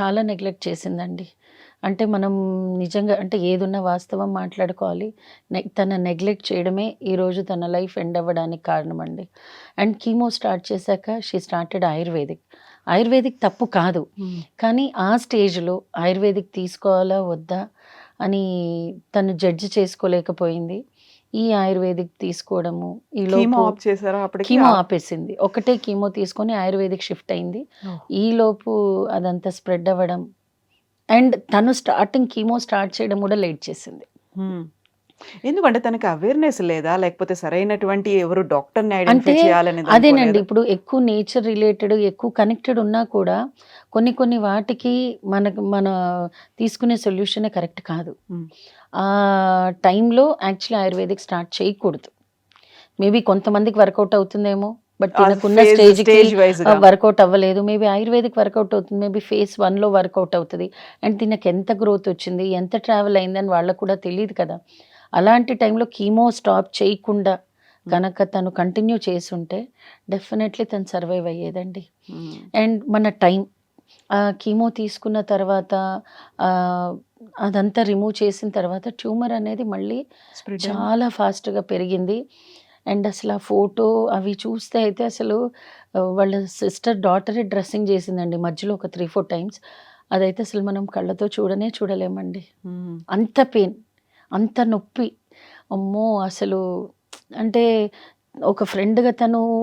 చాలా నెగ్లెక్ట్ చేసిందండి. అంటే మనం నిజంగా అంటే ఏదున్నా వాస్తవం మాట్లాడుకోవాలి. తన నెగ్లెక్ట్ చేయడమే ఈరోజు తన లైఫ్ ఎండ్ అవ్వడానికి కారణమండి. అండ్ కీమో స్టార్ట్ చేశాక షీ స్టార్టెడ్ ఆయుర్వేదిక్. ఆయుర్వేదిక్ తప్పు కాదు. కానీ ఆ స్టేజ్‌లో ఆయుర్వేదిక్ తీసుకోవాలా? వద్దా? అని తను జడ్జ్ చేసుకోలేకపోయింది. ఈ ఆయుర్వేదిక్ తీసుకోవడము కీమో ఈలోపు ఆప్ చేసారా అప్పటికి? కీమో ఆపేసింది. ఒకటే కీమో తీసుకొని ఆయుర్వేదిక్ షిఫ్ట్ అయింది. ఓహ్! ఈలోపు అదంతా స్ప్రెడ్ అవ్వడం అండ్ తను స్టార్టింగ్ కీమో స్టార్ట్ చేయడం కూడా లేట్ చేసింది. హ్మ్. ఎందుకంటే తనకి అవేర్‌నెస్ లేదా? లేకపోతే సరైనటువంటి ఎవరు డాక్టర్‌ని ఐడెంటిఫై అంటే చేయాలని అదేనండి. అనుకోలేదా? ఇప్పుడు ఎక్కువ నేచర్ రిలేటెడ్ ఎక్కువ కనెక్టెడ్ ఉన్నా కూడా కొన్ని కొన్ని వాటికి మన తీసుకునే సొల్యూషనే కరెక్ట్ కాదు. హ్మ్. ఆ టైంలో యాక్చువల్లీ ఆయుర్వేదిక్ స్టార్ట్ చేయకూడదు. మేబీ కొంతమందికి వర్కౌట్ అవుతుందేమో. బట్ అది తినకున్న స్టేజ్‌కి స్టేజ్ వైస్‌గా. వర్కౌట్ అవ్వలేదు. మేబీ ఆయుర్వేదిక్ వర్కౌట్ అవుతుంది. మేబీ ఫేజ్ 1లో వర్కౌట్ అవుతది. అండ్ తినకి ఎంత గ్రోత్ వచ్చింది, ఎంత ట్రావెల్ అయిందని వాళ్ళకి కూడా తెలీదు కదా! అలాంటి టైంలో కీమో స్టాప్ చేయకుండా గనక తను కంటిన్యూ చేసుంటే డెఫినెట్‌లీ తను సర్వైవ్ అయ్యేదండి. హ్మ్. అండ్ మన టైం కీమో తీసుకున్న తర్వాత ఆహ్, అదంతా రిమూవ్ చేసిన తర్వాత ట్యూమర్ అనేది మళ్ళీ స్ప్రెడ్ అయింది. చాలా ఫాస్ట్‌గా పెరిగింది. అండ్ అసలు ఆ ఫోటో అవి చూస్తే అయితే అసలు వాళ్ళ సిస్టర్ డాటరే డ్రెస్సింగ్ చేసిందండి మధ్యలో ఒక 3, 4 టైమ్స్. అదైతే అసలు మనం కళ్ళతో చూడలేమండి. హ్మ్. అంత పెయిన్, అంత నొప్పి. అమ్మో! అసలు అంటే ఒక ఫ్రెండ్‌గా తను